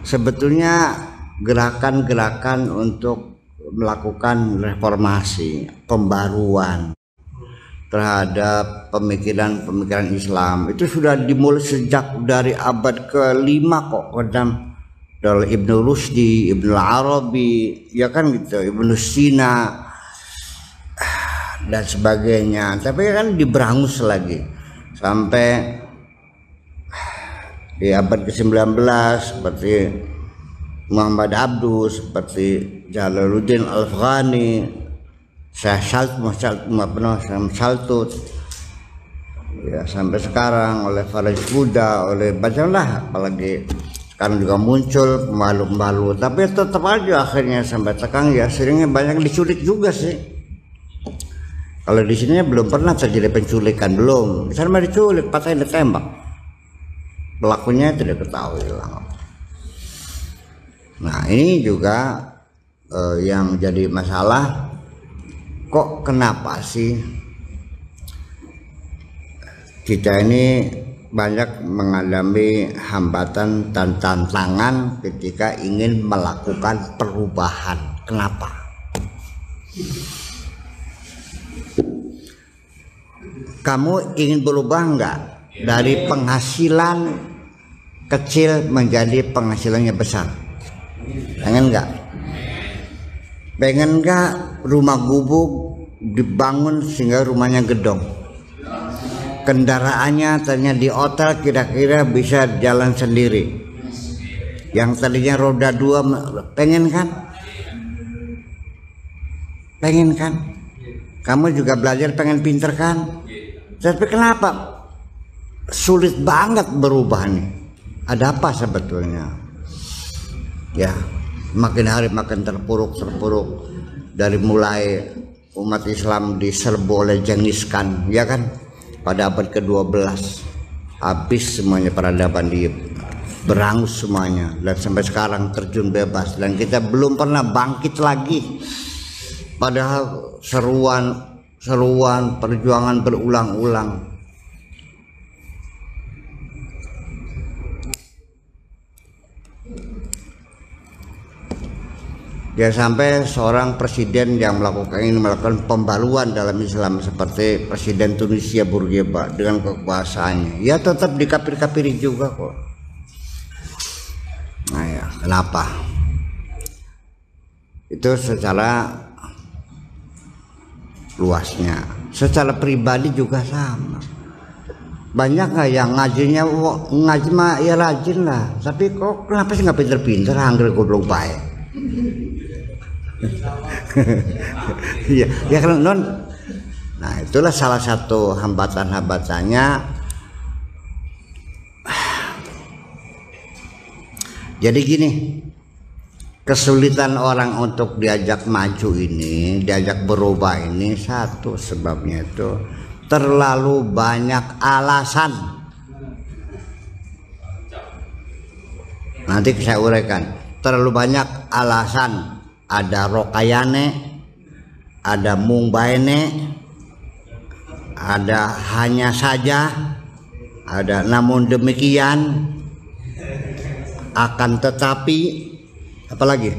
sebetulnya gerakan-gerakan untuk melakukan reformasi, pembaruan terhadap pemikiran-pemikiran Islam itu sudah dimulai sejak dari abad ke-5 kok, dari Ibnu Rusdi, Ibnu Arabi, ya kan gitu, Ibnu Sina dan sebagainya. Tapi kan diberangus lagi sampai di abad ke-19 seperti Muhammad Abduh, seperti Jalaluddin Al-Afghani, Saltut, ya sampai sekarang oleh Faris Buddha, oleh bacalah, apalagi sekarang juga muncul pembalu-pembalu. Tapi tetap aja akhirnya sampai sekarang ya seringnya banyak diculik juga sih. Kalau di sini belum pernah terjadi penculikan, belum. Misalnya diculik, patahin, ditembak, pelakunya tidak ketahui lah. Nah ini juga yang jadi masalah. Kok kenapa sih kita ini banyak mengalami hambatan dan tantangan ketika ingin melakukan perubahan? Kenapa? Kamu ingin berubah enggak dari penghasilan kecil menjadi penghasilannya besar? Pengen enggak? Pengen enggak rumah gubuk dibangun sehingga rumahnya gedong? Kendaraannya ternyata di hotel kira-kira bisa jalan sendiri. Yang tadinya roda 2, pengen kan? Pengen kan? Kamu juga belajar pengen pinter kan? Tapi kenapa sulit banget berubah nih? Ada apa sebetulnya? Ya, makin hari makin terpuruk. Dari mulai umat Islam diserbu oleh Genghis Khan, ya kan, pada abad ke-12 habis semuanya peradaban, berangus semuanya, dan sampai sekarang terjun bebas, dan kita belum pernah bangkit lagi. Padahal seruan perjuangan berulang-ulang. Ya sampai seorang presiden yang melakukan pembaruan dalam Islam seperti Presiden Tunisia Bourguiba dengan kekuasaannya, ya tetap dikapir-kapiri juga kok. Nah ya, kenapa? Itu secara luasnya. Secara pribadi juga sama. Banyak nggak yang ngaji mah ya rajin lah, tapi kok kenapa sih nggak pinter-pinter, angger goblok baik. Iya, ya kan non. Nah itulah salah satu hambatannya. Jadi gini, kesulitan orang untuk diajak maju ini, diajak berubah ini, satu sebabnya itu terlalu banyak alasan. Nanti saya uraikan. Terlalu banyak alasan. Ada rokayane, ada mungbaene, ada hanya saja, ada namun demikian, akan tetapi, apalagi?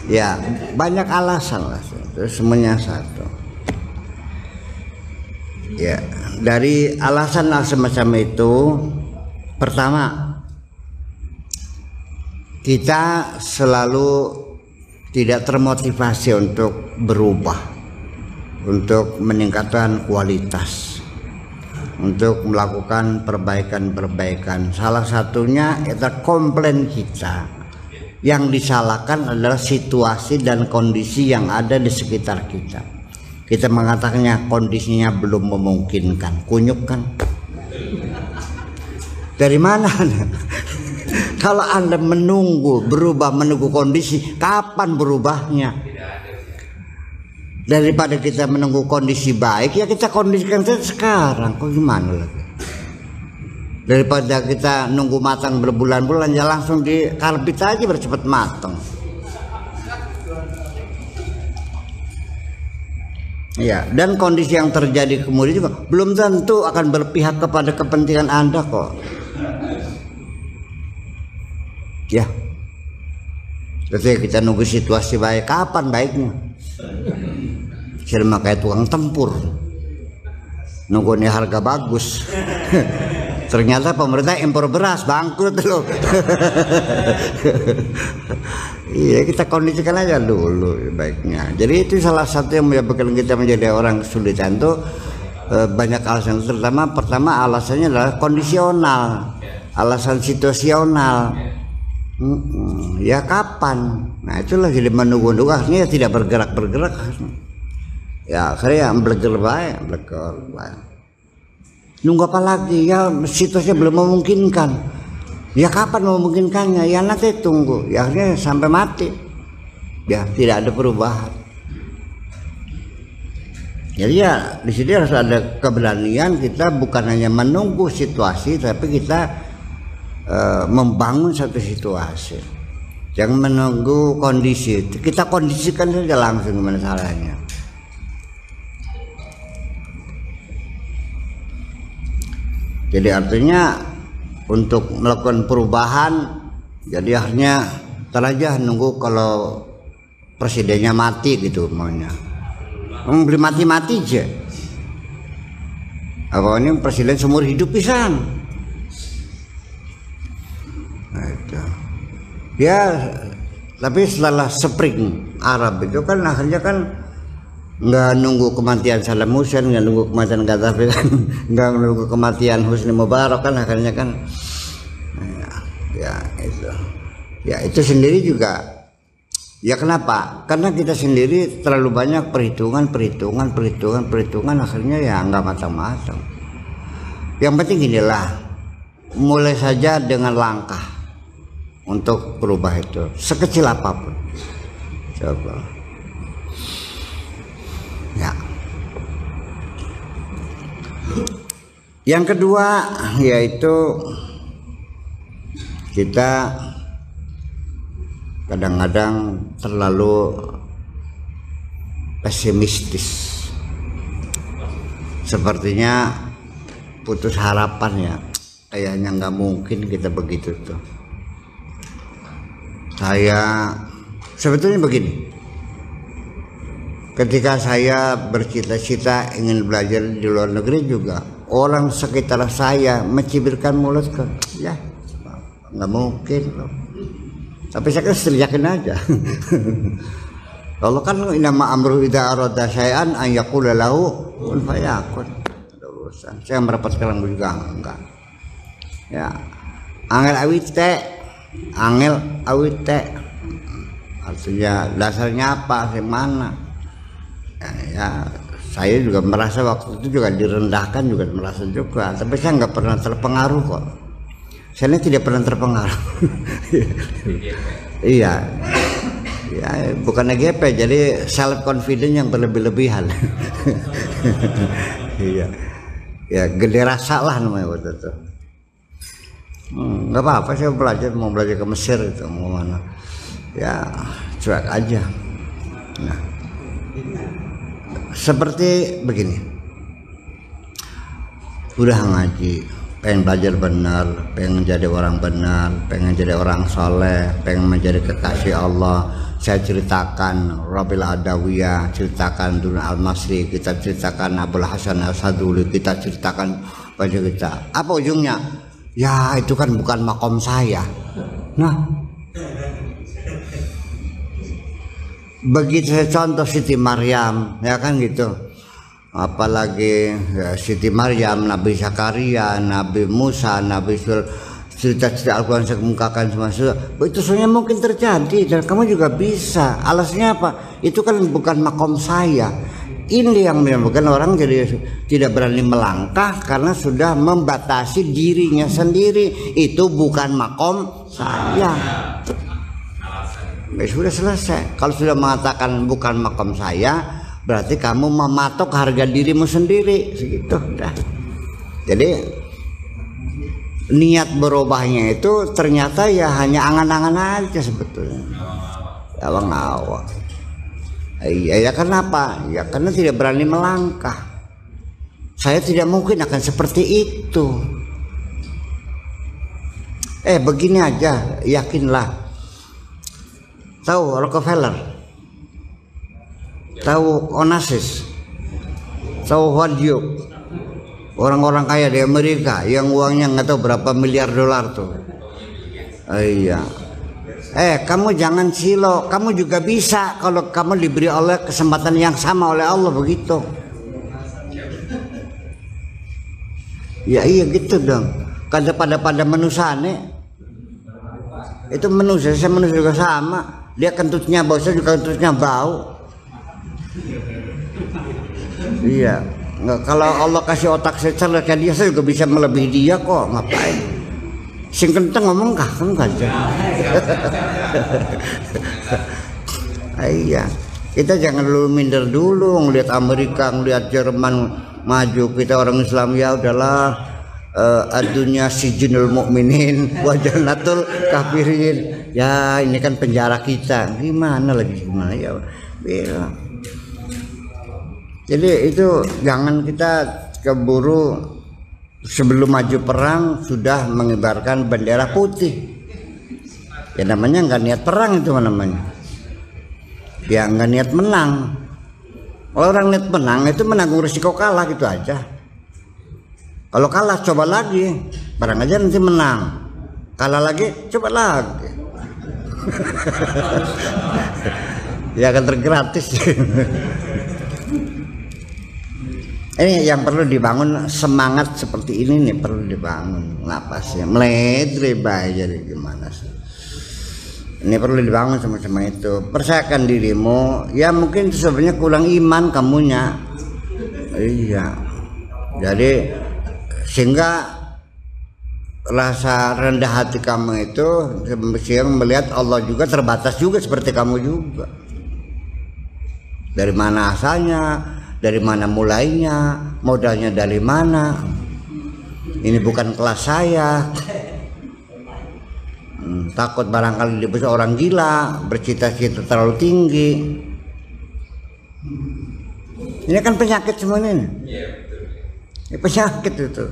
Ya banyak alasan lah, itu semuanya satu. Ya dari alasan semacam itu, pertama, kita selalu tidak termotivasi untuk berubah, untuk meningkatkan kualitas, untuk melakukan perbaikan-perbaikan. Salah satunya itu komplain kita. Yang disalahkan adalah situasi dan kondisi yang ada di sekitar kita. Kita mengatakannya kondisinya belum memungkinkan. Kunyuk kan? Dari mana? Kalau Anda menunggu kondisi, kapan berubahnya? Daripada kita menunggu kondisi baik, ya kita kondisikan sekarang. Kok gimana lagi? Daripada kita nunggu matang berbulan-bulan, ya langsung dikarbit aja biar cepat matang. Ya, dan kondisi yang terjadi kemudian juga belum tentu akan berpihak kepada kepentingan Anda kok. Ya. Ketika kita nunggu situasi baik, kapan baiknya? Sama kayak tukang tempur. Nunggu nih harga bagus. Ternyata pemerintah impor beras, bangkrut loh. Iya, kita kondisikan aja dulu baiknya. Jadi itu salah satu yang menyebabkan kita menjadi orang kesulitan tuh, banyak alasan. Pertama alasannya adalah kondisional, alasan situasional. Ya kapan? Nah itulah jadi menunggu-nunggu, akhirnya tidak bergerak. Ya akhirnya bergerak. Nunggu apa lagi? Ya situasinya belum memungkinkan. Ya kapan memungkinkannya? Ya nanti tunggu. Ya akhirnya sampai mati. Ya tidak ada perubahan. Jadi ya di sini harus ada keberanian kita bukan hanya menunggu situasi, tapi kita membangun satu situasi. Jangan menunggu kondisi. Kita kondisikan saja langsung gimana caranya. Jadi artinya untuk melakukan perubahan, jadi akhirnya aja nunggu kalau presidennya mati gitu maunya. Beli mati-mati aja. Apa ini presiden seumur hidup pisan. Nah, itu. Ya, tapi setelah Spring Arab itu kan akhirnya kan nggak nunggu kematian Saddam Hussein, nggak nunggu kematian Gaddafi, nggak nunggu kematian Husni Mubarak kan akhirnya kan, ya itu sendiri juga. Ya kenapa? Karena kita sendiri terlalu banyak perhitungan, akhirnya ya nggak matang-matang. Yang penting inilah, mulai saja dengan langkah untuk berubah itu sekecil apapun. Coba. Ya. Yang kedua yaitu kita kadang-kadang terlalu pesimistis. Sepertinya putus harapan ya. Kayaknya nggak mungkin kita begitu tuh. Saya sebetulnya begini. Ketika saya bercita-cita ingin belajar di luar negeri juga, orang sekitar saya mencibirkan mulut kan, ya nggak mungkin loh. Tapi saya kan yakin aja. Kalau kan nama amru idza arada syai'an an yaqula lahu kun fayakun. Ada urusan. Saya merapat sekarang juga enggak. Ya. Angel awite. Artinya dasarnya apa? Mana? Ya, saya juga merasa waktu itu juga direndahkan, juga merasa juga, tapi saya nggak pernah terpengaruh kok. Saya tidak pernah terpengaruh. Iya, ya bukan GP, jadi self confidence yang berlebih-lebihan. Iya, ya gede rasa lah namanya waktu itu. Nggak apa-apa, saya mau belajar ke Mesir itu mau mana? Ya cuek aja. Nah. Seperti begini, udah ngaji, pengen belajar benar, pengen jadi orang benar, pengen jadi orang soleh, pengen menjadi kekasih Allah. Saya ceritakan Rabil Adawiyah, ceritakan Dun Al-Masri, kita ceritakan Abul Hasan Al-Saduli, kita ceritakan baju kita. Apa ujungnya? Ya itu kan bukan makom saya. Nah, begitu saya contoh Siti Maryam, ya kan gitu. Apalagi ya, Siti Maryam, Nabi Zakaria, Nabi Musa, Nabi Sul, cerita-cerita Al-Quran saya kemukakan semua. Itu sebenarnya mungkin terjadi dan kamu juga bisa. Alasannya apa? Itu kan bukan makom saya. Ini yang menyebabkan orang jadi tidak berani melangkah karena sudah membatasi dirinya sendiri. Itu bukan makom saya. Sudah selesai. Kalau sudah mengatakan bukan makom saya, berarti kamu mematok harga dirimu sendiri, segitu dah. Jadi niat berubahnya itu ternyata ya hanya angan-angan aja sebetulnya. Awang-awang. Ya kenapa? Ya karena tidak berani melangkah. Saya tidak mungkin akan seperti itu. Begini aja, yakinlah. Tahu Rockefeller, tahu Onassis, tahu Howard Hughes, orang-orang kaya di Amerika yang uangnya nggak tahu berapa miliar dolar tuh. Iya. Kamu jangan silo, kamu juga bisa kalau kamu diberi oleh kesempatan yang sama oleh Allah, begitu. Ya iya gitu dong. Kada pada manusia nih. Itu manusia, saya manusia juga sama. Dia kentutnya bau, saya juga kentutnya bau. Iya. Nggak, kalau Allah kasih otak saya cerdas kayak dia, saya juga bisa melebihi dia kok. Ngapain? Sing kenteng ngomong kakeng aja. Iya. Kita jangan dulu minder dulu ngelihat Amerika, ngelihat Jerman maju. Kita orang Islam ya udahlah. Adunya sijinul mukminin wa jannatul kafirin. Ya ini kan penjara kita. Gimana ya. Jadi itu jangan kita keburu sebelum maju perang sudah mengibarkan bendera putih. Ya namanya nggak niat perang itu namanya. Ya nggak niat menang. Kalau orang niat menang itu menanggung risiko kalah gitu aja. Kalau kalah coba lagi, barang aja nanti menang. Kalah lagi, coba lagi. Ya akan tergratis. Ini yang perlu dibangun, semangat seperti ini nih perlu dibangun. Napasnya meledre aja gimana sih? Ini perlu dibangun sama-sama itu. Percayakan dirimu. Ya mungkin sebenarnya kurang iman kamunya. Iya. Jadi sehingga rasa rendah hati kamu itu yang melihat Allah juga terbatas juga seperti kamu juga. Dari mana asalnya, dari mana mulainya, modalnya dari mana. Ini bukan kelas saya. Takut barangkali dia bisa orang gila, bercita-cita terlalu tinggi. Ini kan penyakit semuanya. Ini penyakit itu.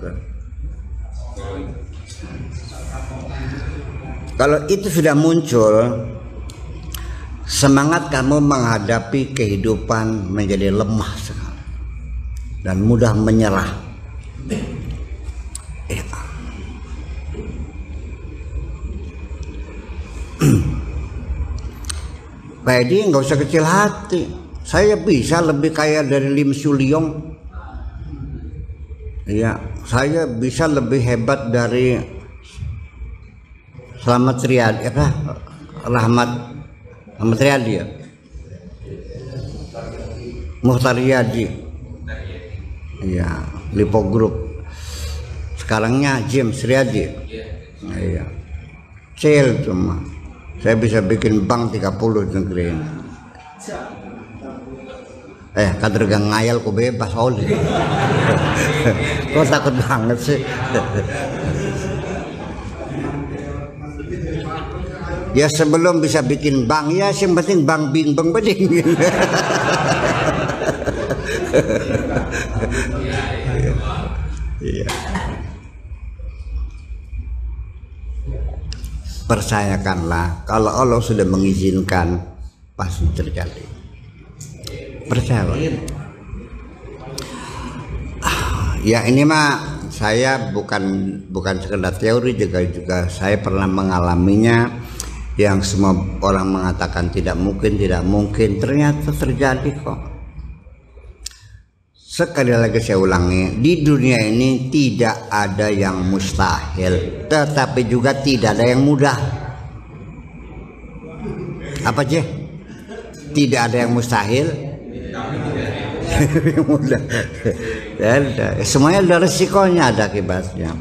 Kalau itu sudah muncul, semangat kamu menghadapi kehidupan menjadi lemah sekali dan mudah menyerah. Pak Edi nggak usah kecil hati. Saya bisa lebih kaya dari Lim Suliong. Ya, saya bisa lebih hebat dari Rahmat Riyadi ya. Muhtar Riyadi. Ya, Lipo Group. Sekarangnya James Riyadi. Iya. Cil cuma. Saya bisa bikin bank 30 di negeri ini. Kader gang ngayal ku bebas oli. Kok takut banget sih. Ya sebelum bisa bikin bank ya yang penting bank bing bang beding. Iya. Percayakanlah kalau Allah sudah mengizinkan pasti terjadi. Percaya. Ya ini mah saya bukan sekedar teori, juga saya pernah mengalaminya. Yang semua orang mengatakan tidak mungkin ternyata terjadi kok. Sekali lagi saya ulangi, di dunia ini tidak ada yang mustahil, tetapi juga tidak ada yang mudah. Apa aja? Tidak ada yang mustahil. Mudah. Semuanya ada resikonya, ada akibatnya.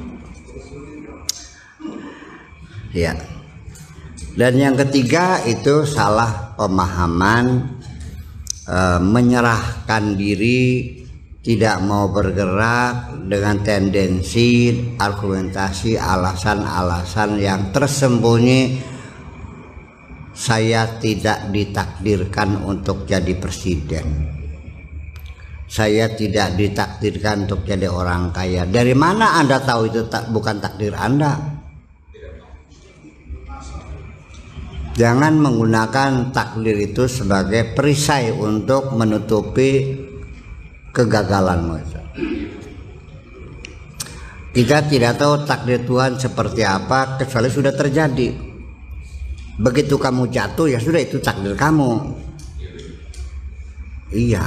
Ya. Dan yang ketiga itu salah pemahaman, menyerahkan diri, tidak mau bergerak dengan tendensi argumentasi alasan-alasan yang tersembunyi saya tidak ditakdirkan untuk jadi presiden, saya tidak ditakdirkan untuk jadi orang kaya. Dari mana Anda tahu itu bukan takdir Anda? Jangan menggunakan takdir itu sebagai perisai untuk menutupi kegagalanmu. Kita tidak tahu takdir Tuhan seperti apa kecuali sudah terjadi. Begitu kamu jatuh, ya sudah, itu takdir kamu. Iya.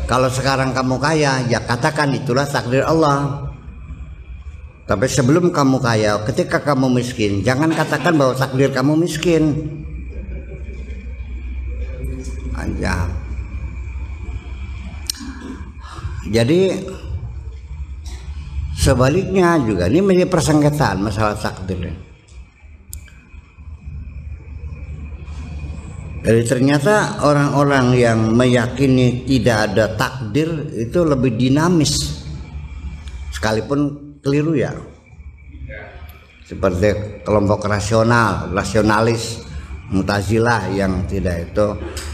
Kalau sekarang kamu kaya, ya katakan itulah takdir Allah. Tapi sebelum kamu kaya, ketika kamu miskin, jangan katakan bahwa takdir kamu miskin. Aja. Jadi sebaliknya juga ini menjadi persengketaan masalah takdir. Jadi ternyata orang-orang yang meyakini tidak ada takdir itu lebih dinamis, sekalipun keliru ya. Seperti kelompok rasionalis, Mu'tazilah yang tidak itu,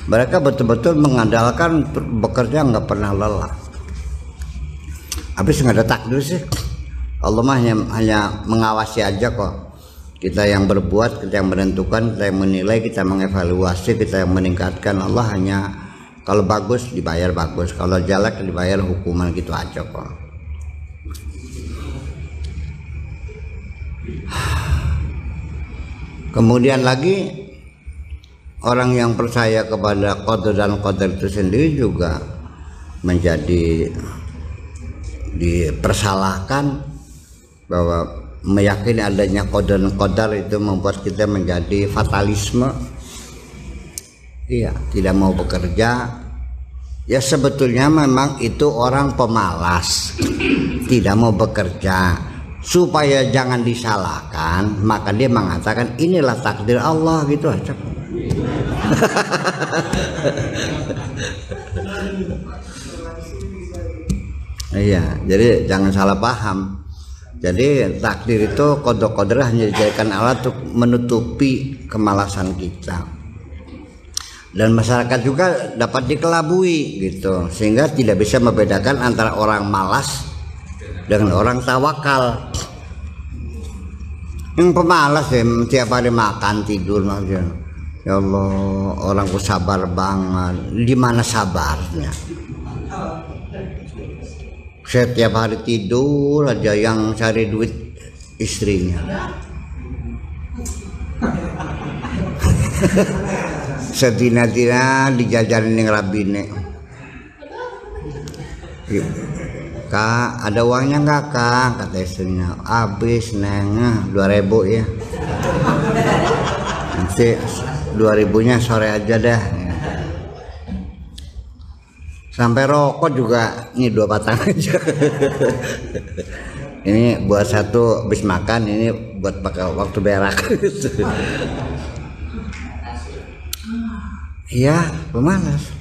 mereka betul-betul mengandalkan bekerja nggak pernah lelah. Habis nggak ada takdir sih, Allah mah hanya mengawasi aja kok. Kita yang berbuat, kita yang menentukan, kita yang menilai, kita mengevaluasi, kita yang meningkatkan. Allah hanya kalau bagus dibayar bagus, kalau jelek dibayar hukuman, gitu aja kok. Kemudian lagi orang yang percaya kepada qadar dan qadar itu sendiri juga menjadi dipersalahkan bahwa meyakini adanya qadar dan qadar itu membuat kita menjadi fatalisme. Iya, tidak mau bekerja. Ya sebetulnya memang itu orang pemalas, tidak mau bekerja. Supaya jangan disalahkan, maka dia mengatakan inilah takdir Allah, gitu aja. Iya, jadi jangan salah paham. Jadi takdir itu qadar hanya dijadikan alat untuk menutupi kemalasan kita. Dan masyarakat juga dapat dikelabui gitu, sehingga tidak bisa membedakan antara orang malas dengan orang tawakal. Yang pemalas ya tiap hari makan tidur aja. Ya Allah, orangku sabar banget. Di mana sabarnya? Setiap hari tidur aja, yang cari duit istrinya. Sedina-dina dijajarin yang rabine. Kak, ada uangnya nggak Kak? Kata istrinya. Habis neng, 2.000 ya. Nanti 2.000-nya sore aja dah. Sampai rokok juga ini 2 batang aja. Ini buat satu habis makan, ini buat pakai waktu berak. Iya, pemalas.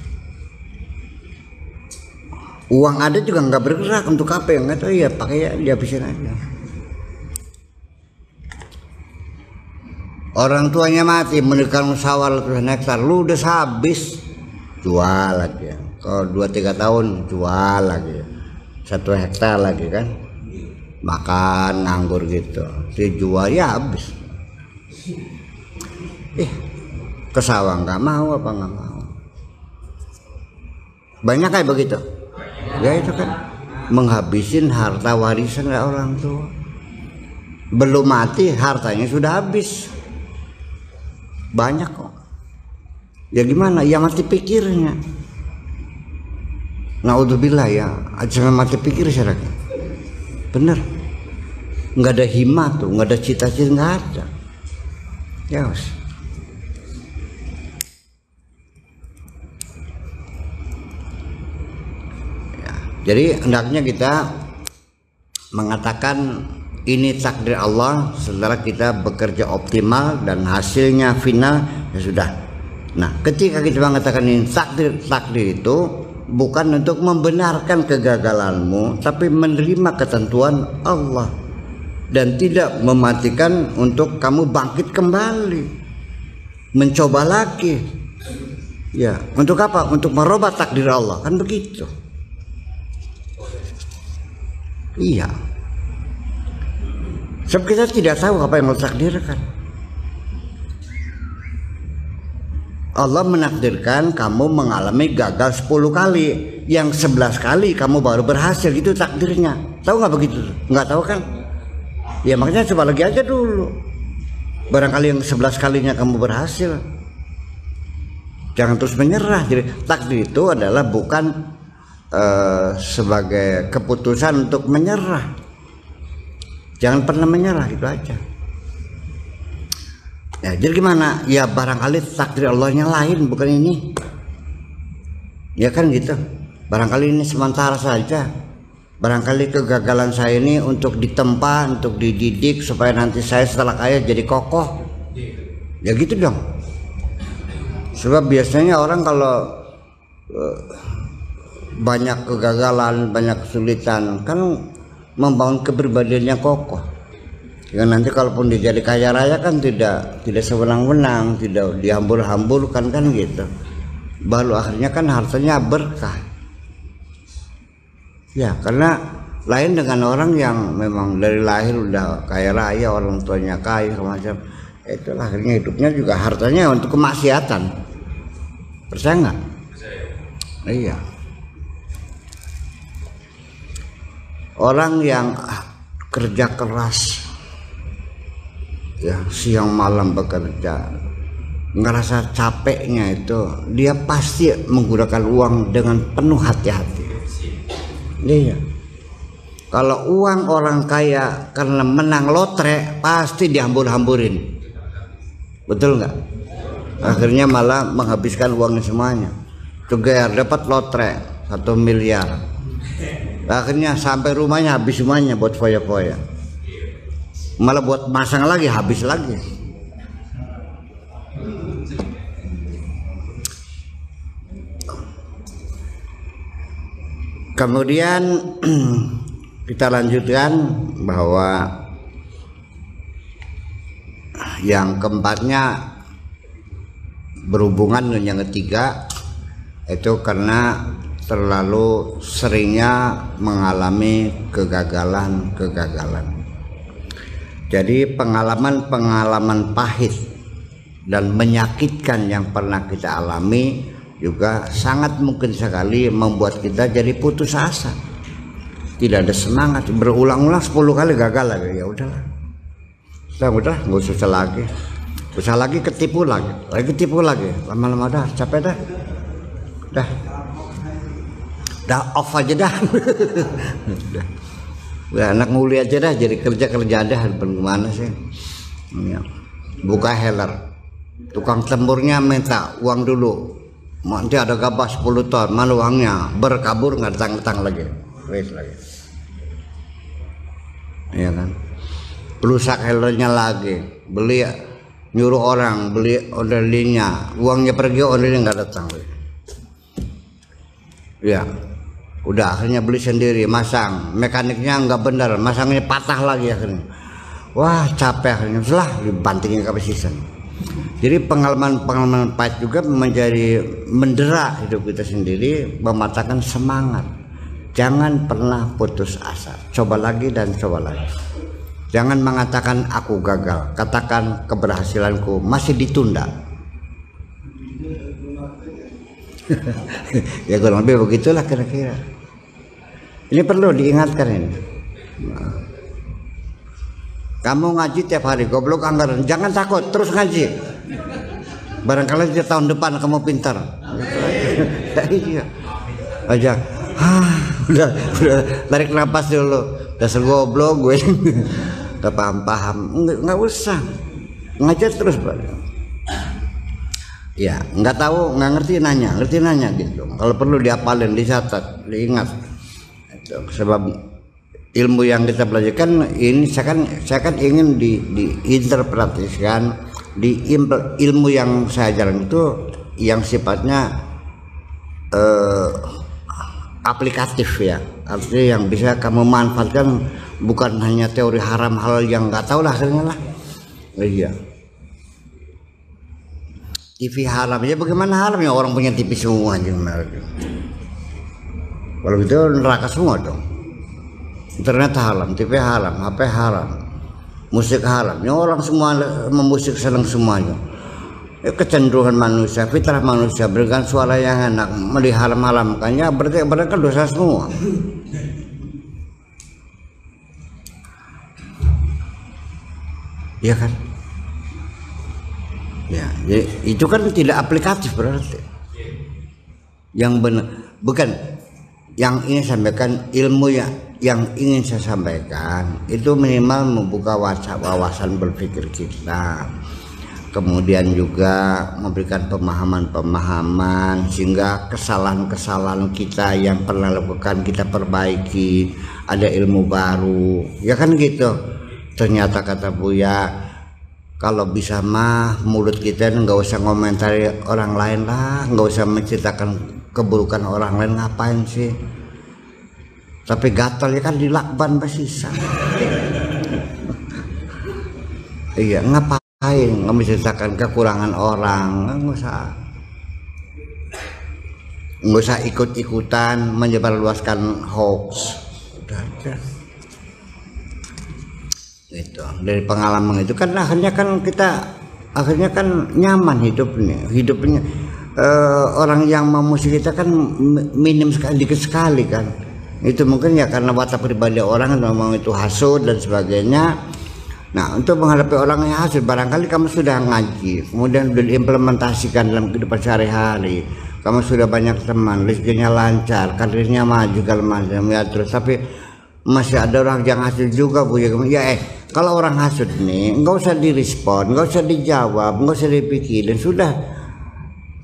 Uang ada juga nggak bergerak, untuk apa ya nggak tahu ya, pakai ya dihabisin aja. Orang tuanya mati, menikah musyawarah terus hektar, lu udah habis, jual lagi. Kalau 2-3 tahun jual lagi, 1 hektar lagi kan, makan nganggur gitu, dijual ya habis. Ke sawah nggak mau, apa nggak mau? Banyak kayak begitu. Ya itu kan menghabisin harta warisan orang tua. Belum mati hartanya sudah habis. Banyak kok. Ya gimana? Ya mati pikirnya. Naudzubillah ya, jangan mati pikir masyarakat. Bener. Nggak ada hima tuh, nggak ada cita-cita, nggak ada. Ya mas. Jadi hendaknya kita mengatakan ini takdir Allah setelah kita bekerja optimal dan hasilnya final, ya sudah. Nah, ketika kita mengatakan ini takdir itu bukan untuk membenarkan kegagalanmu, tapi menerima ketentuan Allah dan tidak mematikan untuk kamu bangkit kembali. mencoba lagi. Ya, untuk apa? Untuk merubah takdir Allah, kan begitu. Iya. Sebab kita tidak tahu apa yang Allah takdirkan. Allah menakdirkan kamu mengalami gagal 10 kali, yang 11 kali kamu baru berhasil, itu takdirnya. Tahu nggak begitu? Nggak tahu kan? Ya makanya coba lagi aja dulu. Barangkali yang 11 kalinya kamu berhasil. Jangan terus menyerah. Jadi takdir itu adalah bukan sebagai keputusan untuk menyerah. Jangan pernah menyerah, gitu aja. Ya, jadi gimana? Ya barangkali takdir Allahnya lain, bukan ini. Ya kan gitu. Barangkali ini sementara saja. Barangkali kegagalan saya ini untuk ditempa, untuk dididik supaya nanti saya setelah kaya jadi kokoh. Ya gitu dong. Sebab biasanya orang kalau banyak kegagalan, banyak kesulitan, kan membangun kepribadiannya kokoh. Ya nanti kalaupun dia jadi kaya raya kan tidak sewenang-wenang, tidak dihambur-hamburkan kan gitu. Baru akhirnya kan hartanya berkah. Ya karena lain dengan orang yang memang dari lahir udah kaya raya, orang tuanya kaya macam itu, akhirnya hidupnya juga hartanya untuk kemaksiatan. Percaya nggak? Iya. Orang yang kerja keras, ya siang malam bekerja, ngerasa capeknya itu, dia pasti menggunakan uang dengan penuh hati-hati. Iya. Kalau uang orang kaya karena menang lotre pasti dihambur-hamburin, betul nggak? Akhirnya malah menghabiskan uangnya semuanya. Juga dapat lotre 1 miliar, akhirnya sampai rumahnya habis semuanya buat foya-foya. Malah buat masang lagi habis lagi. Kemudian kita lanjutkan bahwa yang keempatnya berhubungan dengan yang ketiga, itu karena terlalu seringnya mengalami kegagalan. Jadi pengalaman pahit dan menyakitkan yang pernah kita alami juga sangat mungkin sekali membuat kita jadi putus asa, tidak ada semangat. Berulang-ulang 10 kali gagal lagi, ya udahlah, udah nggak usah lagi, ketipu lagi, lama-lama dah capek dah off aja dah. Udah anak nguli aja dah, jadi kerja dah, bagaimana sih? Buka heller, tukang temburnya minta uang dulu, nanti ada gabah 10 ton, mana uangnya? Berkabur, nggak datang lagi, wes lagi, ya kan? Rusak hellernya lagi, beli, nyuruh orang beli orderlinya, uangnya pergi, ordernya nggak datang lagi. Ya udah akhirnya beli sendiri, masang, mekaniknya nggak benar, masangnya patah lagi akhirnya. Wah capek, akhirnya setelah dibantingin ke season. Jadi pengalaman pahit juga menjadi mendera hidup kita sendiri, mematahkan semangat. Jangan pernah putus asa, coba lagi dan coba lagi. Jangan mengatakan aku gagal, katakan keberhasilanku masih ditunda. Ya kurang lebih begitulah kira-kira. Ini perlu diingatkan ini. Kamu ngaji tiap hari, goblok anggaran, jangan takut, terus ngaji. Barangkali di tahun depan kamu pintar. Iya. Aja. Udah tarik napas dulu. Dasar goblok gue. Gak paham. Nggak usah. Ngajar terus, Pak. Ya, nggak tahu, nggak ngerti nanya gitu. Kalau perlu dihafalin, dicatat, diingat. Itu. Sebab ilmu yang kita belajarkan ini saya kan ingin diinterpretasikan di ilmu yang saya ajarkan itu yang sifatnya aplikatif ya, artinya yang bisa kamu manfaatkan, bukan hanya teori haram hal yang nggak tahu lah akhirnya lah. Iya. TV haram ya, bagaimana haramnya orang punya TV semua gimana? Kalau gitu neraka semua dong. Internet haram, TV haram, HP haram, musik haram. Ya orang semua memusik senang semuanya. Ya, kecenderungan manusia, fitrah manusia berikan suara yang enak, diharam-haramkannya berarti mereka dosa semua. Iya kan? Ya, jadi itu kan tidak aplikatif berarti. Yang benar, bukan yang ingin sampaikan ilmu yang ingin saya sampaikan itu minimal membuka wawasan berpikir kita. Kemudian juga memberikan pemahaman-pemahaman sehingga kesalahan-kesalahan kita yang pernah lakukan kita perbaiki, ada ilmu baru. Ya kan gitu. Ternyata kata Buya, kalau bisa mah mulut kita nggak usah ngomentari orang lain lah, nggak usah menceritakan keburukan orang lain, ngapain sih? Tapi gatal ya kan dilakban basisa. Iya, ngapain menceritakan kekurangan orang? Nggak usah ikut-ikutan menyebarluaskan hoax. Udah aja. Gitu. Dari pengalaman itu kan akhirnya kan kita nyaman hidupnya orang yang memusuhi kita kan minim sekali, dikit sekali kan. Itu mungkin ya karena watak pribadi orang memang itu hasud dan sebagainya. Nah, untuk menghadapi orang yang hasud, barangkali kamu sudah ngaji, kemudian sudah diimplementasikan dalam kehidupan sehari-hari, kamu sudah banyak teman, rezekinya lancar, karirnya maju segala macam ya, terus tapi masih ada orang yang hasud juga Bu ya. Kalau orang hasud nih nggak usah direspon, nggak usah dijawab, nggak usah dipikirin, sudah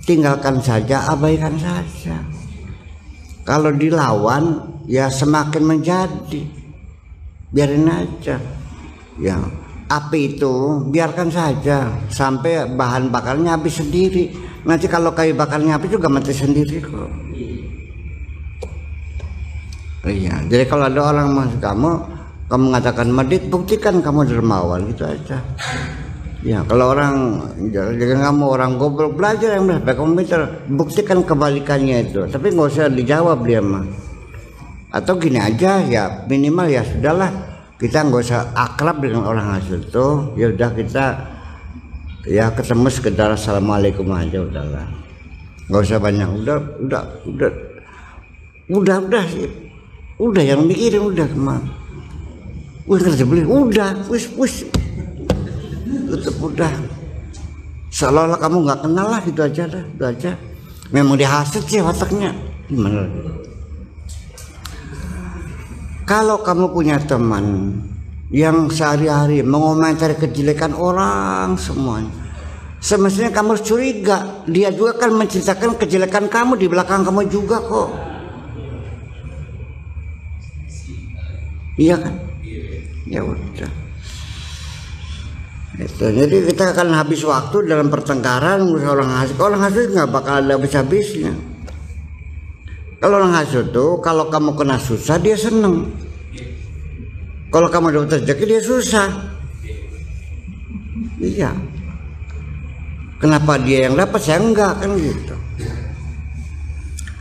tinggalkan saja, abaikan saja. Kalau dilawan ya semakin menjadi, biarin aja ya. Api itu biarkan saja sampai bahan bakarnya habis sendiri. Nanti kalau kayu bakarnya habis juga mati sendiri kok. Iya, jadi kalau ada orang masuk kamu mengatakan medit, buktikan kamu dermawan, gitu aja. Ya, kalau orang jangan kamu orang goblok, belajar yang benar, komputer, buktikan kebalikannya itu. Tapi nggak usah dijawab dia mah. Atau gini aja ya, minimal ya sudahlah, kita nggak usah akrab dengan orang hasud tuh. Ya udah kita ya ketemu sekedar assalamualaikum aja udahlah. Nggak usah banyak, udah yang mikirin udah kemana. Kerja beli udah, wis tutup udah. Seolah-olah kamu nggak kenal lah, gitu aja dah, itu aja. Memang dihasut sih wataknya. Gimana? Kalau kamu punya teman yang sehari-hari mengomentari kejelekan orang semuanya, semestinya kamu harus curiga, dia juga kan menceritakan kejelekan kamu di belakang kamu juga kok. Iya kan? Ya udah. Itu. Jadi kita akan habis waktu dalam pertengkaran orang hasud. Orang hasud nggak bakal ada habis-habisnya. Kalau orang hasud tuh, kalau kamu kena susah dia seneng. Kalau kamu dapat rezeki dia susah. Iya. Kenapa dia yang dapat saya enggak, kan gitu.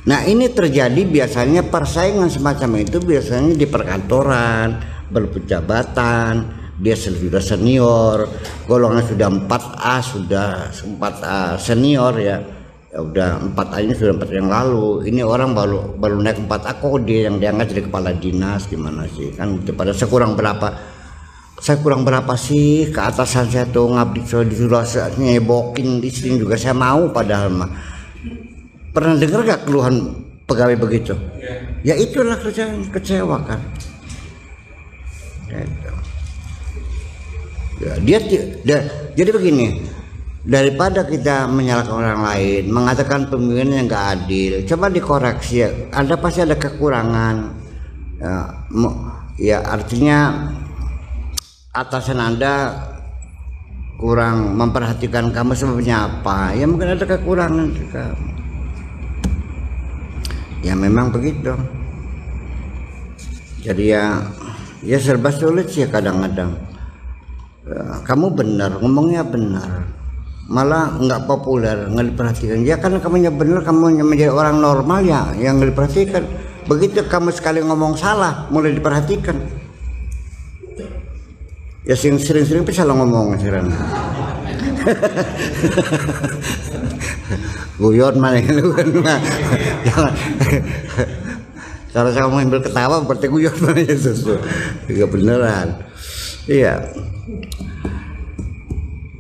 Nah, ini terjadi biasanya persaingan semacam itu biasanya di perkantoran, berpejabatan. Dia sudah senior, golongan sudah 4A, sudah 4A senior ya. Ya udah 4A ini sudah 4 yang lalu. Ini orang baru naik 4A kok dia yang diangkat jadi kepala dinas, gimana sih? Kan pada saya kurang berapa sih ke atasan saya tuh ngabdi, disuruh nyebokin di sini juga saya mau, padahal mah. Pernah dengar gak keluhan pegawai begitu? Ya itulah kerjaan, kecewa kan. Ya, jadi begini, daripada kita menyalahkan orang lain, mengatakan pemimpin yang nggak adil, coba dikoreksi. Ada pasti ada kekurangan. Ya artinya atasan Anda kurang memperhatikan kamu, sebabnya apa? Ya mungkin ada kekurangan juga. Ya memang begitu. Jadi ya serba sulit sih kadang-kadang. Kamu benar, ngomongnya benar, malah nggak populer, nggak diperhatikan. Ya kan kamunya bener, kamu menjadi orang normal ya yang nggak diperhatikan. Begitu kamu sekali ngomong salah mulai diperhatikan. Ya sering-sering salah ngomong sekarang. Guyon mana lu kan. Jangan. Kalau saya mau ambil ketawa berarti guyon mana itu. Enggak beneran. Iya.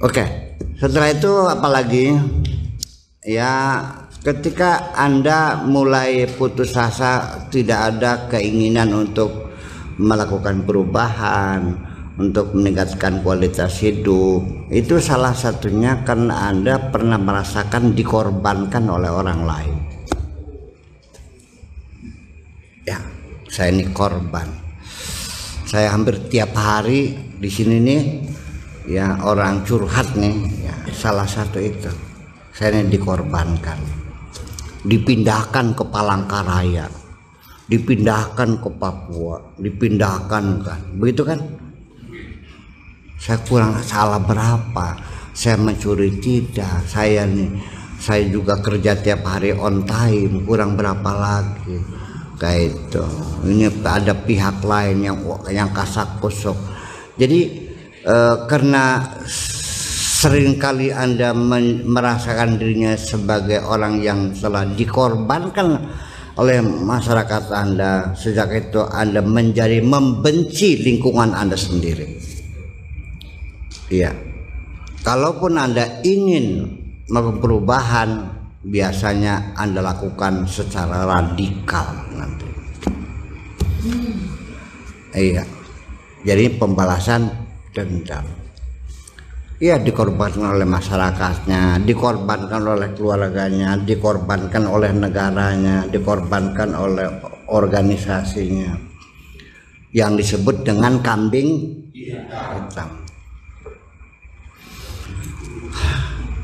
Oke. Setelah itu apalagi? Ya, ketika Anda mulai putus asa, tidak ada keinginan untuk melakukan perubahan, untuk meningkatkan kualitas hidup, itu salah satunya karena Anda pernah merasakan dikorbankan oleh orang lain. Ya, saya ini korban. Saya hampir tiap hari di sini nih, ya orang curhat nih, ya, salah satu itu. Saya ini dikorbankan, dipindahkan ke Palangkaraya, dipindahkan ke Papua, dipindahkan kan, begitu kan? Saya kurang salah berapa? Saya mencuri tidak? Saya juga kerja tiap hari on time, kurang berapa lagi? Kayak itu. Ini ada pihak lain yang kasak kusuk. Jadi karena seringkali Anda merasakan dirinya sebagai orang yang telah dikorbankan oleh masyarakat Anda, sejak itu Anda menjadi membenci lingkungan Anda sendiri. Iya, kalaupun Anda ingin melakukan perubahan, biasanya Anda lakukan secara radikal nanti. Iya, jadi pembalasan dendam. Iya, dikorbankan oleh masyarakatnya, dikorbankan oleh keluarganya, dikorbankan oleh negaranya, dikorbankan oleh organisasinya, yang disebut dengan kambing hitam.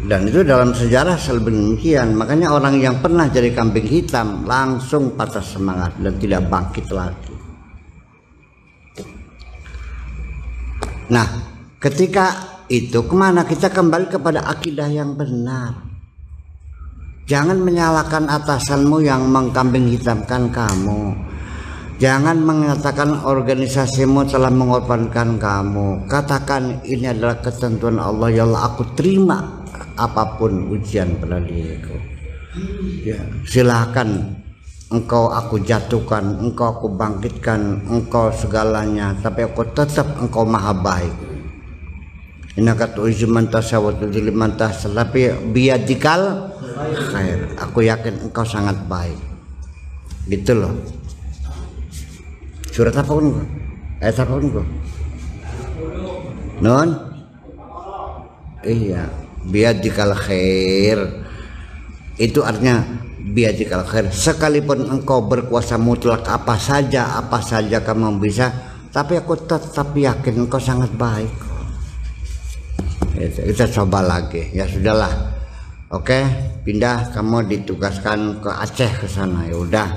Dan itu dalam sejarah selalu demikian. Makanya orang yang pernah jadi kambing hitam langsung patah semangat dan tidak bangkit lagi. Nah, ketika itu kemana? Kita kembali kepada akidah yang benar. Jangan menyalahkan atasanmu yang mengkambing hitamkan kamu. Jangan mengatakan organisasimu telah mengorbankan kamu. Katakan ini adalah ketentuan Allah, ya Allah aku terima apapun ujian pada diriku. Ya, silakan engkau aku jatuhkan, engkau aku bangkitkan, engkau segalanya, tapi aku tetap engkau maha baik. Innaka tu'izzu man tasha wa tudhillu man tasha, tapi biyadikal khair. Aku yakin engkau sangat baik. Gitu loh. Surat apa pun? Ayat apa pun? Non? Iya, biyadikal khair. Itu artinya biyadikal khair. Sekalipun engkau berkuasa mutlak apa saja kamu bisa, tapi aku tetap yakin engkau sangat baik. Kita coba lagi. Ya sudahlah. Oke, pindah, kamu ditugaskan ke Aceh ke sana. Ya udah.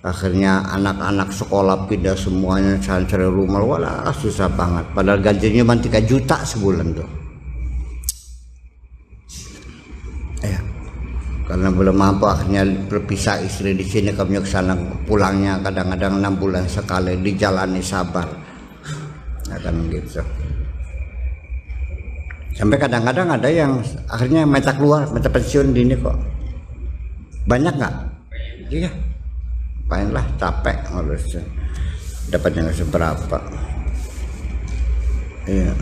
Akhirnya anak-anak sekolah pindah semuanya, cari rumah, walah susah banget. Padahal gajinya cuma 3 juta sebulan tuh. Ya, karena belum mampu akhirnya berpisah istri di sini, kami ke sana, pulangnya kadang-kadang 6 bulan sekali, dijalani sabar. Ya kan gitu. Sampai kadang-kadang ada yang akhirnya minta keluar, minta pensiun di ini kok. Banyak nggak? Iya. Lah capek ngurus, dapatnya nggak seberapa. Iya.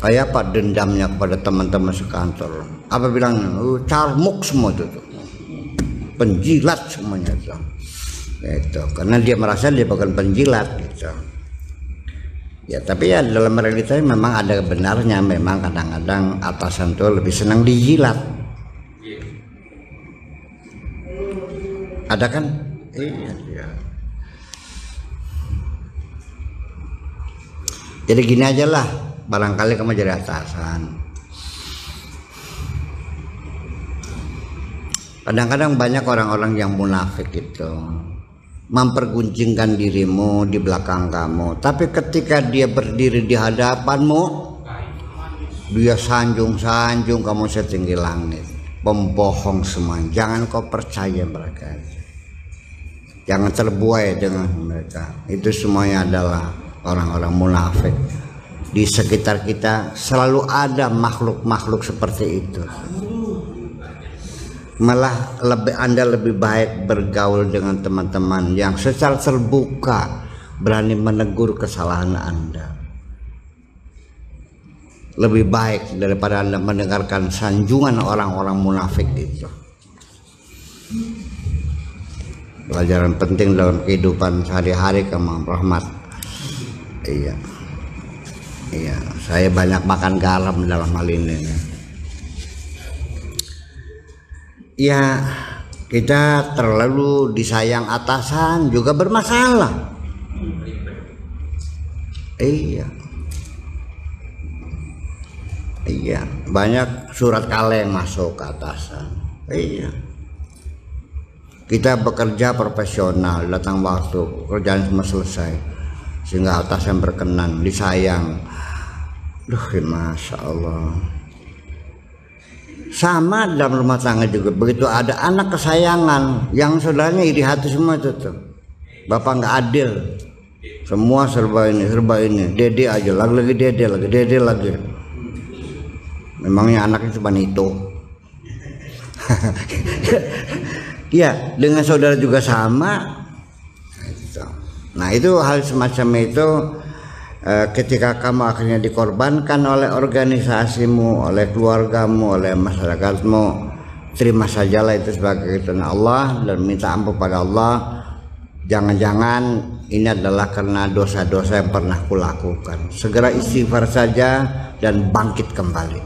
Kayak apa dendamnya kepada teman-teman sekantor? Apa bilangnya? Carmuk semua itu, penjilat semuanya itu. Gitu. Karena dia merasa dia bukan penjilat gitu. Ya tapi ya dalam realita memang ada benarnya, memang kadang-kadang atasan tuh lebih senang dijilat. Ada kan? Iya. Jadi gini aja lah, barangkali kamu jadi atasan. Kadang-kadang banyak orang-orang yang munafik itu memperguncingkan dirimu di belakang kamu, tapi ketika dia berdiri di hadapanmu dia sanjung-sanjung kamu setinggi langit, pembohong semua. Jangan kau percaya mereka, jangan terbuai dengan mereka. Itu semuanya adalah orang-orang munafik. Di sekitar kita selalu ada makhluk-makhluk seperti itu. Malah Anda lebih baik bergaul dengan teman-teman yang secara terbuka berani menegur kesalahan Anda. Lebih baik daripada Anda mendengarkan sanjungan orang-orang munafik itu. Pelajaran penting dalam kehidupan sehari-hari kamu Rahmat. Iya. Iya, saya banyak makan garam dalam hal ini. Ya, kita terlalu disayang atasan juga bermasalah. Iya. Iya, banyak surat kaleng masuk ke atasan. Iya. Kita bekerja profesional, datang waktu, kerjaan semua selesai, sehingga atasan berkenan, disayang. Duh, masya Allah. Sama dalam rumah tangga juga begitu, ada anak kesayangan yang saudaranya iri hati semua itu tuh. Bapak nggak adil, semua serba ini, dede aja, lagi dede lagi. Memangnya anaknya cuma itu. Ya, dengan saudara juga sama. Nah itu hal semacam itu. Ketika kamu akhirnya dikorbankan oleh organisasimu, oleh keluargamu, oleh masyarakatmu, terima sajalah itu sebagai ketentuan Allah dan minta ampun pada Allah. Jangan-jangan ini adalah karena dosa-dosa yang pernah kulakukan. Segera istighfar saja dan bangkit kembali.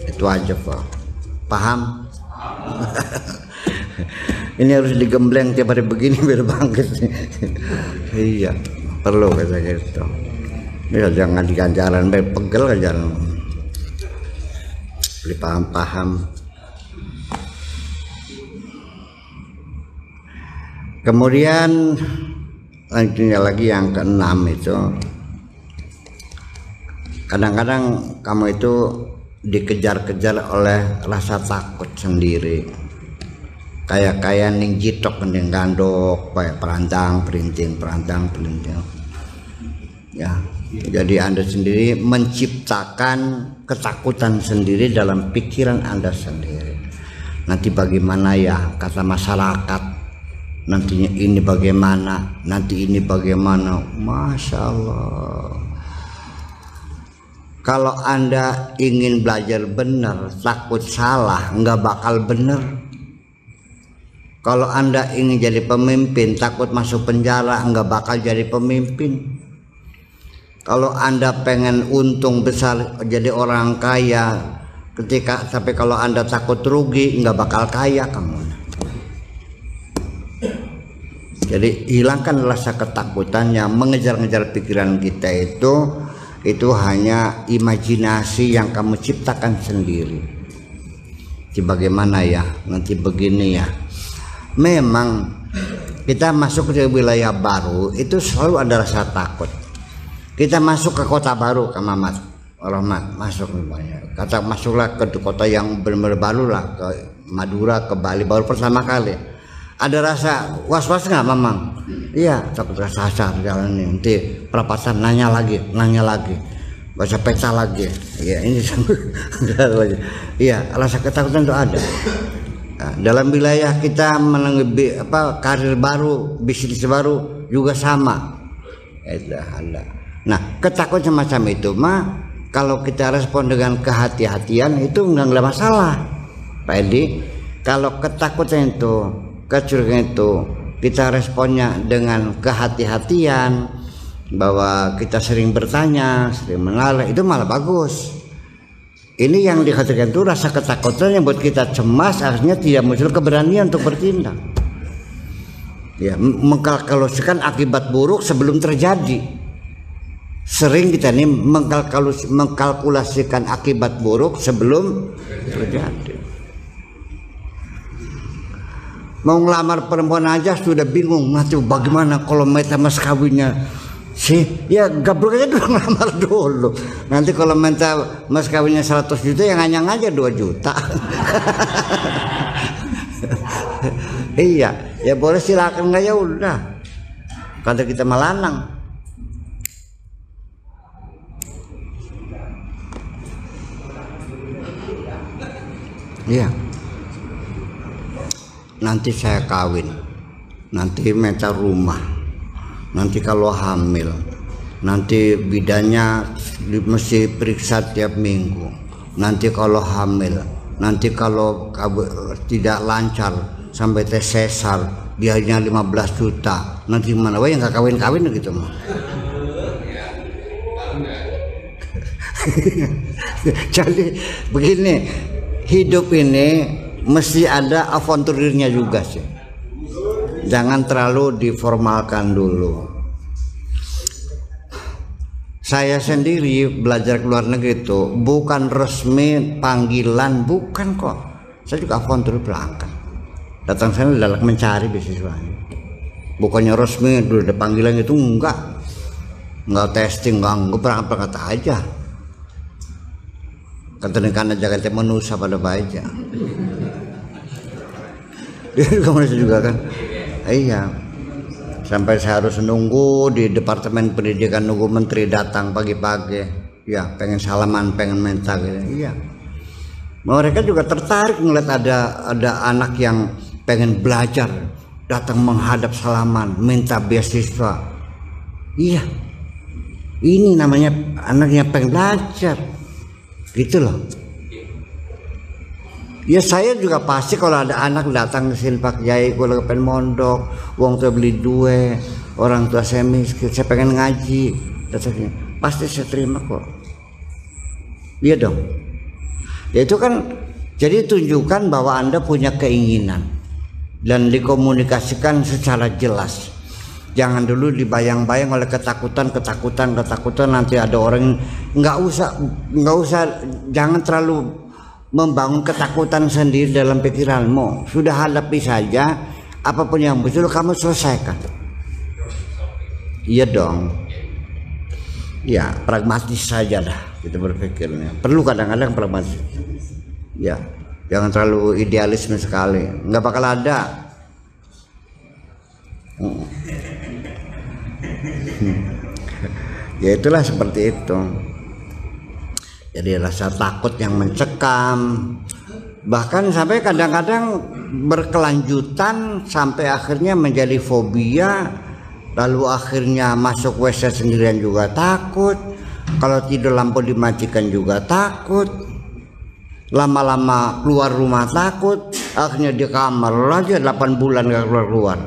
Itu aja Pak. Paham? Ini harus digembleng tiap hari begini biar bangkit. Iya, perlu kata gitu. Ya, jangan diganjaran pegel aja, beli paham. Kemudian lanjutnya lagi yang keenam itu, kadang-kadang kamu itu dikejar-kejar oleh rasa takut sendiri, kayak ning jitok ning gandok, kayak perantang perinting. Ya, jadi Anda sendiri menciptakan ketakutan sendiri dalam pikiran Anda sendiri. Nanti bagaimana ya kata masyarakat, nantinya ini bagaimana, nanti ini bagaimana. Masya Allah. Kalau Anda ingin belajar benar, takut salah, nggak bakal benar. Kalau Anda ingin jadi pemimpin, takut masuk penjara, nggak bakal jadi pemimpin. Kalau Anda pengen untung besar, jadi orang kaya, tapi kalau Anda takut rugi, nggak bakal kaya kamu. Jadi hilangkan rasa ketakutan yang mengejar-ngejar pikiran kita itu hanya imajinasi yang kamu ciptakan sendiri. Jadi bagaimana ya, nanti begini ya. Memang kita masuk ke wilayah baru itu selalu ada rasa takut. Kita masuk ke kota baru, Kak Mamat, Rahmat, masuk banyak. Kata masuklah ke kota yang benar-benar baru lah, ke Madura, ke Bali baru pertama kali. Ada rasa was-was nggak, Mamang? Iya, takut rasa jalan ini. Nanti perapatan nanya lagi, baca peta lagi. Iya, ini iya, rasa ketakutan itu ada. Nah, dalam wilayah kita menanggapi karir baru, bisnis baru juga sama. Itu ada. Nah, ketakutan semacam itu kalau kita respon dengan kehati-hatian itu nggak masalah, Pak Edi. Kalau ketakutan itu, kecurigaan itu, kita responnya dengan kehati-hatian, bahwa kita sering bertanya, sering mengalah, itu malah bagus. Ini yang dikatakan itu rasa ketakutan yang buat kita cemas, akhirnya tidak muncul keberanian untuk bertindak. Ya, mengkalkulasikan akibat buruk sebelum terjadi. Sering kita ini mengkalkulasikan akibat buruk sebelum terjadi. Mau ngelamar perempuan aja sudah bingung, nanti bagaimana kalau meta mas kawinnya sih ya gabruk aja dulu, ngelamar dulu. Nanti kalau minta mas kawinnya 100 juta yang nganyang aja 2 juta. Iya, ya boleh silakan, nggak ya udah. Kata kita melanang. Iya. Nanti saya kawin. Nanti minta rumah. Nanti kalau hamil, nanti bidannya mesti periksa tiap minggu. Nanti kalau hamil, nanti kalau tidak lancar sampai tes sesar, biayanya 15 juta. Nanti mana? Wah, yang nggak kawin-kawin gitu mah. Jadi begini, hidup ini mesti ada avanturirnya juga sih. Jangan terlalu diformalkan dulu. Saya sendiri belajar ke luar negeri itu bukan resmi panggilan, bukan kok. Saya juga avantur berangkat. Datang sana dalam mencari beasiswanya. Bukannya resmi dulu ada panggilan itu, enggak testing, enggak berangkat aja. Ketentukan Jakarta manusia pada baja. Dia juga kan. Iya, sampai saya harus nunggu di Departemen Pendidikan, nunggu menteri datang pagi-pagi. Ya, pengen salaman, pengen minta gitu. Iya, mereka juga tertarik ngeliat ada anak yang pengen belajar, datang menghadap salaman, minta beasiswa. Iya, ini namanya anaknya pengen belajar, gitu loh. Ya saya juga pasti kalau ada anak datang ke sini, Pak Kiai, gue lagi pengen mondok, uang tua beli dua, orang tua saya miskin, saya pengen ngaji, pasti saya terima kok. Iya dong. Ya itu kan jadi tunjukkan bahwa Anda punya keinginan dan dikomunikasikan secara jelas. Jangan dulu dibayang-bayang oleh ketakutan nanti ada orang. Nggak usah, jangan terlalu membangun ketakutan sendiri dalam pikiranmu. Sudah hadapi saja, apapun yang muncul kamu selesaikan. Iya dong. Ya, pragmatis saja dah kita berpikirnya. Perlu kadang-kadang pragmatis. Ya, jangan terlalu idealisme sekali. Nggak bakal ada. Ya itulah seperti itu. Jadi rasa takut yang mencekam, bahkan sampai kadang-kadang berkelanjutan sampai akhirnya menjadi fobia, lalu akhirnya masuk WC sendirian juga takut, kalau tidur lampu dimatikan juga takut, lama-lama keluar rumah takut, akhirnya di kamar aja 8 bulan gak keluar-keluar,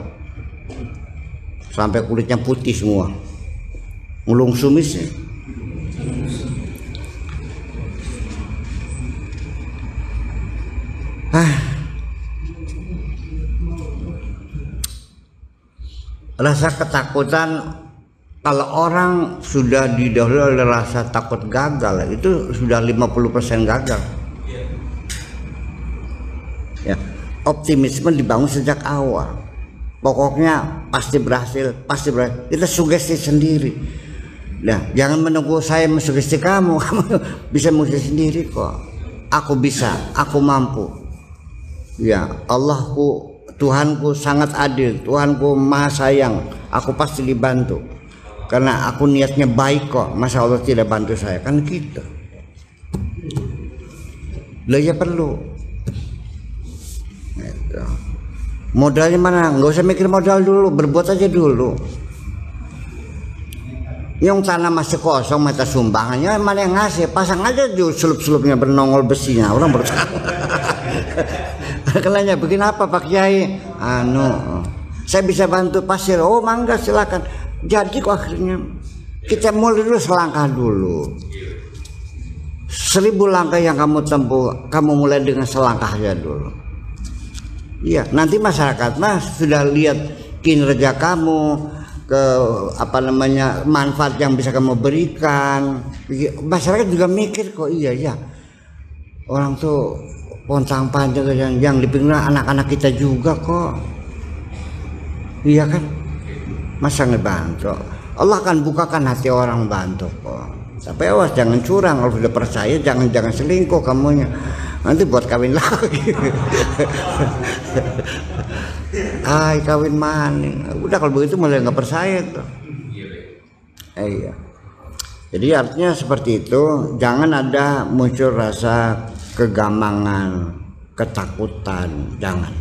sampai kulitnya putih semua, ngulung sumisnya. Rasa ketakutan, kalau orang sudah didahului oleh rasa takut gagal, itu sudah 50% gagal. Ya, optimisme dibangun sejak awal. Pokoknya pasti berhasil, pasti berhasil. Kita sugesti sendiri. Nah, jangan menunggu saya mensugesti kamu. Kamu bisa mensugesti sendiri kok. Aku bisa, aku mampu. Ya, Allahku, Tuhanku sangat adil, Tuhanku maha sayang, aku pasti dibantu karena aku niatnya baik kok, masa Allah tidak bantu saya, kan gitu. Lah ya perlu gitu. Modalnya mana, nggak usah mikir modal dulu, berbuat aja dulu. Yang tanah masih kosong, minta sumbangannya, mana yang ngasih, pasang aja dulu selub-selubnya bernongol besinya, orang berusaha. Kelanya begini apa Pak Kiai? Saya bisa bantu pasir. Oh mangga silakan. Jadi kok akhirnya kita mulai dulu selangkah dulu. 1000 langkah yang kamu tempuh, kamu mulai dengan selangkah aja dulu. Iya, nanti masyarakat sudah lihat kinerja kamu, ke manfaat yang bisa kamu berikan. Masyarakat juga mikir kok iya ya. Orang tuh pontang panjang yang dipikir anak-anak kita juga kok. Iya kan, masa ngebantu Allah akan bukakan hati orang bantu kok. Tapi awas jangan curang, kalau sudah percaya jangan selingkuh kamunya. Nanti buat kawin lagi. Ay, kawin maning. Udah kalau begitu mulai nggak percaya tuh. Iya. Jadi artinya seperti itu, jangan ada muncul rasa kegamangan, ketakutan, jangan.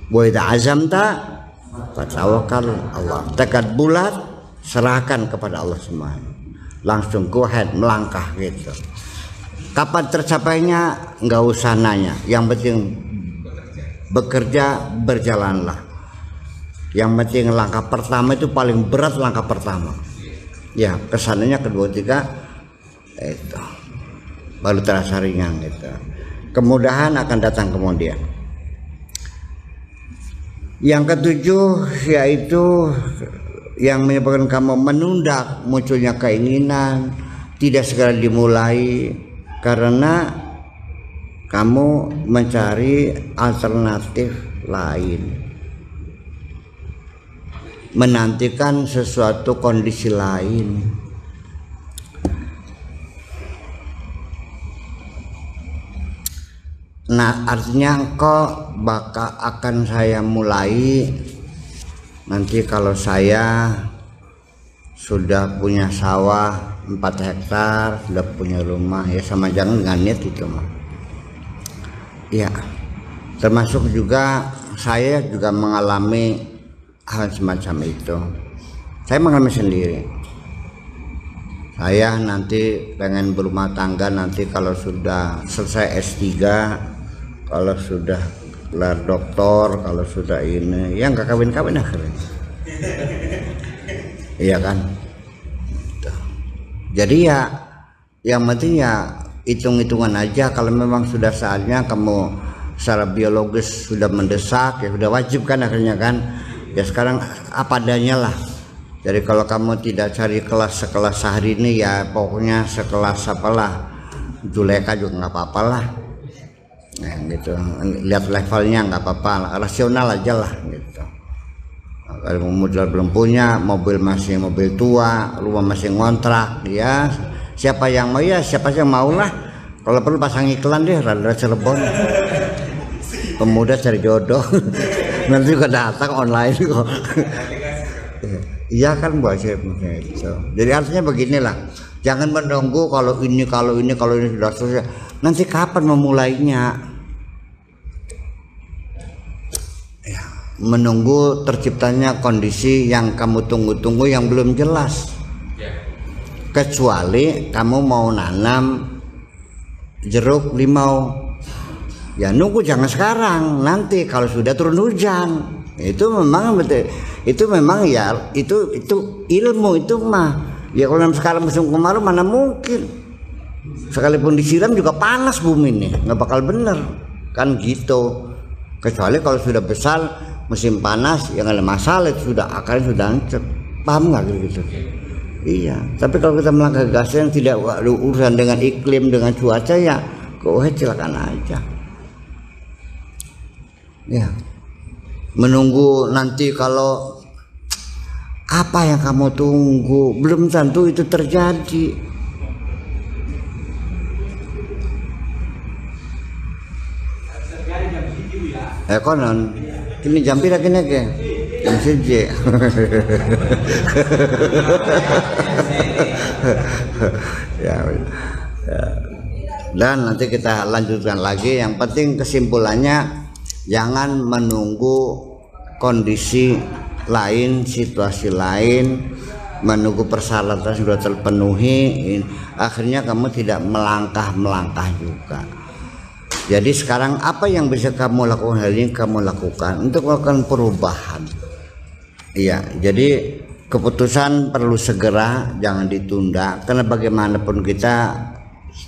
Wa idza azamta fatawakkal Allah. Tekad bulat, serahkan kepada Allah semua. Langsung go ahead, melangkah gitu. Kapan tercapainya nggak usah nanya, yang penting bekerja, berjalanlah. Yang penting langkah pertama itu paling berat, langkah pertama. Ya, kesannya kedua tiga itu baru terasa ringan gitu. Kemudahan akan datang kemudian. Yang ketujuh yaitu yang menyebabkan kamu menunda munculnya keinginan, tidak segera dimulai karena kamu mencari alternatif lain, menantikan sesuatu kondisi lain. Nah, artinya kok bakal akan saya mulai nanti kalau saya sudah punya sawah 4 hektar, sudah punya rumah, ya sama jangan dengan niat itu mah. Ya, termasuk juga saya juga mengalami hal semacam itu. Saya mengalami sendiri. Saya nanti pengen berumah tangga nanti kalau sudah selesai S3, kalau sudah gelar doktor, kalau sudah ini, ya nggak kawin-kawin akhirnya. Iya kan? Jadi ya yang penting ya hitung-hitungan aja. Kalau memang sudah saatnya kamu secara biologis sudah mendesak, ya sudah wajib kan akhirnya kan. Ya sekarang apa adanya lah. Jadi kalau kamu tidak cari kelas sekelas sehari ini, ya pokoknya sekelas apalah Juleka juga nggak apa-apa lah. Nah gitu, lihat levelnya nggak apa-apa, rasional aja lah gitu. Kalau modal belum punya, mobil masih mobil tua, rumah masih ngontrak, ya siapa yang mau ya siapa yang mau lah. Kalau perlu pasang iklan deh, Radar Cirebon, pemuda cari jodoh. Nanti juga datang online kok. Iya kan buat saya itu. Jadi artinya beginilah, jangan menunggu kalau ini sudah selesai. Nanti kapan memulainya? Ya, menunggu terciptanya kondisi yang kamu tunggu-tunggu yang belum jelas. Kecuali kamu mau nanam jeruk limau, ya nunggu jangan sekarang, nanti kalau sudah turun hujan. Itu memang betul, itu memang ya itu ilmu itu mah. Ya kalau sekarang musim kemarau mana mungkin, sekalipun disiram juga panas bumi ini, nggak bakal bener kan gitu. Kecuali kalau sudah besar musim panas ya nggak ada masalah, itu sudah akarnya sudah hancur, paham nggak gitu? Iya. Tapi kalau kita melangkah gas yang tidak ada urusan dengan iklim, dengan cuaca, ya kok silakan aja. Ya, menunggu nanti kalau apa yang kamu tunggu belum tentu itu terjadi. Konon ini jam pira kene ke jam siji. Ya. Dan nanti kita lanjutkan lagi. Yang penting kesimpulannya, jangan menunggu kondisi lain, situasi lain, menunggu persyaratan sudah terpenuhi, akhirnya kamu tidak melangkah juga. Jadi sekarang apa yang bisa kamu lakukan hari ini, kamu lakukan untuk melakukan perubahan. Iya, jadi keputusan perlu segera, jangan ditunda, karena bagaimanapun kita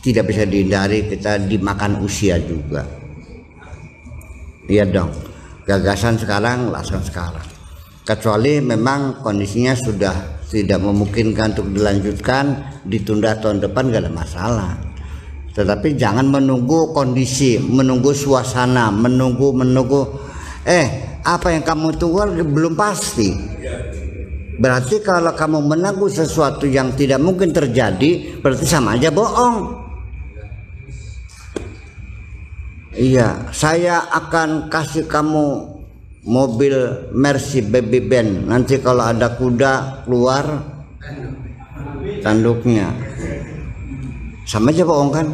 tidak bisa dihindari, kita dimakan usia juga. Iya dong, gagasan sekarang laksanakan sekarang. Kecuali memang kondisinya sudah tidak memungkinkan untuk dilanjutkan, ditunda tahun depan gak ada masalah. Tetapi jangan menunggu kondisi, menunggu suasana, menunggu apa yang kamu tunggu belum pasti. Berarti kalau kamu menangguh sesuatu yang tidak mungkin terjadi, berarti sama aja bohong. Iya, saya akan kasih kamu mobil Mercy Baby Band. Nanti kalau ada kuda keluar tanduknya. Sama aja bohong kan?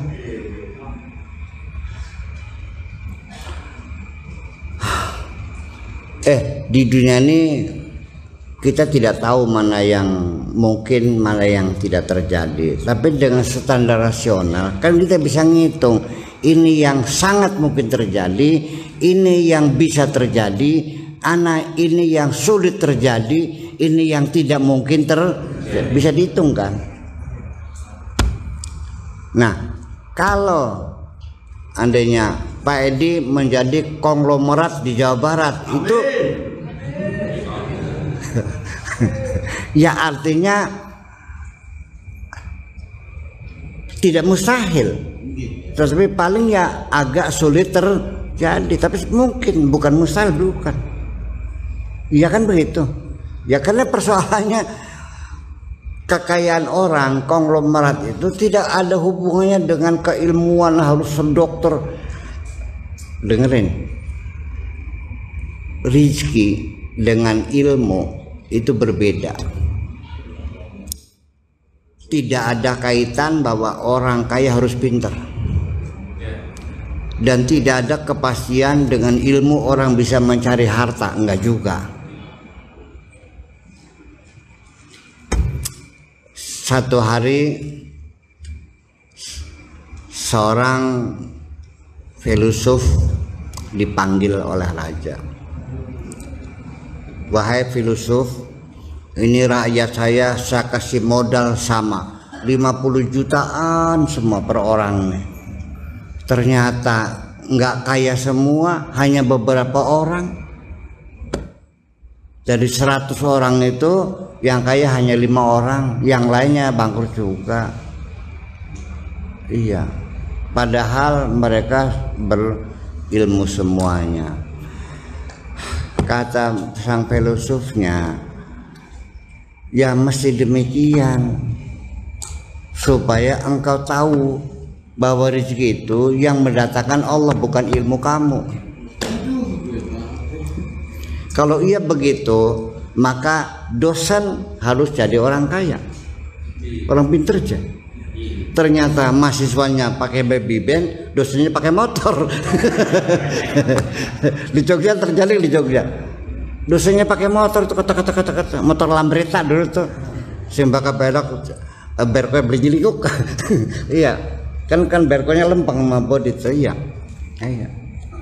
Di dunia ini kita tidak tahu mana yang mungkin, mana yang tidak terjadi. Tapi dengan standar rasional kan kita bisa ngitung, ini yang sangat mungkin terjadi, ini yang bisa terjadi, ini yang sulit terjadi, ini yang tidak mungkin bisa dihitung kan. Nah, kalau andainya Pak Edi menjadi konglomerat di Jawa Barat, itu ya artinya tidak mustahil, tapi paling ya agak sulit terjadi, tapi mungkin, bukan mustahil, bukan. Iya kan begitu ya, karena persoalannya kekayaan orang konglomerat itu tidak ada hubungannya dengan keilmuan harus dokter. Dengerin, rizki dengan ilmu itu berbeda. Tidak ada kaitan bahwa orang kaya harus pintar, dan tidak ada kepastian dengan ilmu orang bisa mencari harta, enggak juga. Satu hari seorang filosof dipanggil oleh raja. Wahai filosof, ini rakyat saya kasih modal sama 50 jutaan semua per orang nih. Ternyata nggak kaya semua, hanya beberapa orang. Dari 100 orang itu yang kaya hanya 5 orang, yang lainnya bangkrut juga. Iya, padahal mereka berilmu semuanya. Kata sang filosofnya, ya mesti demikian, supaya engkau tahu bahwa rezeki itu yang mendatangkan Allah, bukan ilmu kamu. Kalau iya begitu, maka dosen harus jadi orang kaya, orang pinter aja. Ternyata mahasiswanya pakai baby band, dosennya pakai motor. Di Jogja terjadi, di Jogja dosennya pakai motor itu, kata motor Lambretta dulu tuh, simbaka belok berkonya berjilingkuk. Iya kan berkonya lempeng sama bodi itu. Iya,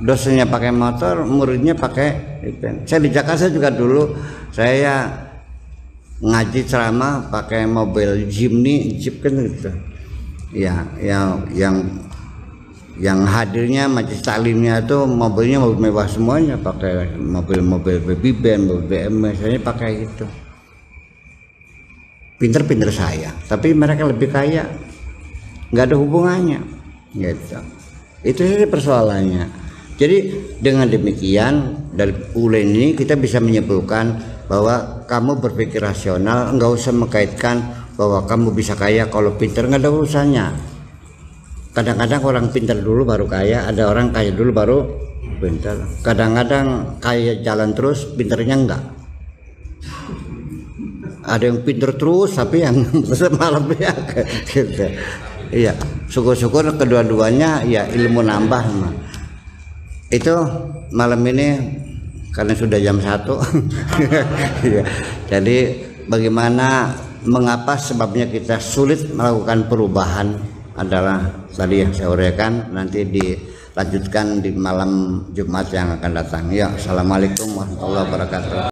dosennya pakai motor, muridnya pakai band. Saya di Jakarta juga dulu saya ngaji ceramah pakai mobil Jimny, Jeep kan gitu. Ya, yang hadirnya majelis taklimnya itu mobilnya mobil mewah semuanya, pakai mobil baby band, mobil BMW, saya pakai itu. Pinter-pinter saya, tapi mereka lebih kaya, nggak ada hubungannya, gitu. Itu saja persoalannya. Jadi dengan demikian dari ule ini kita bisa menyimpulkan bahwa kamu berpikir rasional, nggak usah mengkaitkan bahwa kamu bisa kaya kalau pinter, nggak ada urusannya. Kadang-kadang orang pinter dulu baru kaya, ada orang kaya dulu baru pinter. Kadang-kadang kaya jalan terus, pinternya enggak. Ada yang pinter terus tapi yang malah ya gitu. Iya, syukur-syukur kedua-duanya ya ilmu nambah. Itu malam ini karena sudah jam 1. Jadi bagaimana, mengapa sebabnya kita sulit melakukan perubahan adalah tadi yang saya uraikan, nanti dilanjutkan di malam Jumat yang akan datang. Ya, assalamualaikum warahmatullahi wabarakatuh.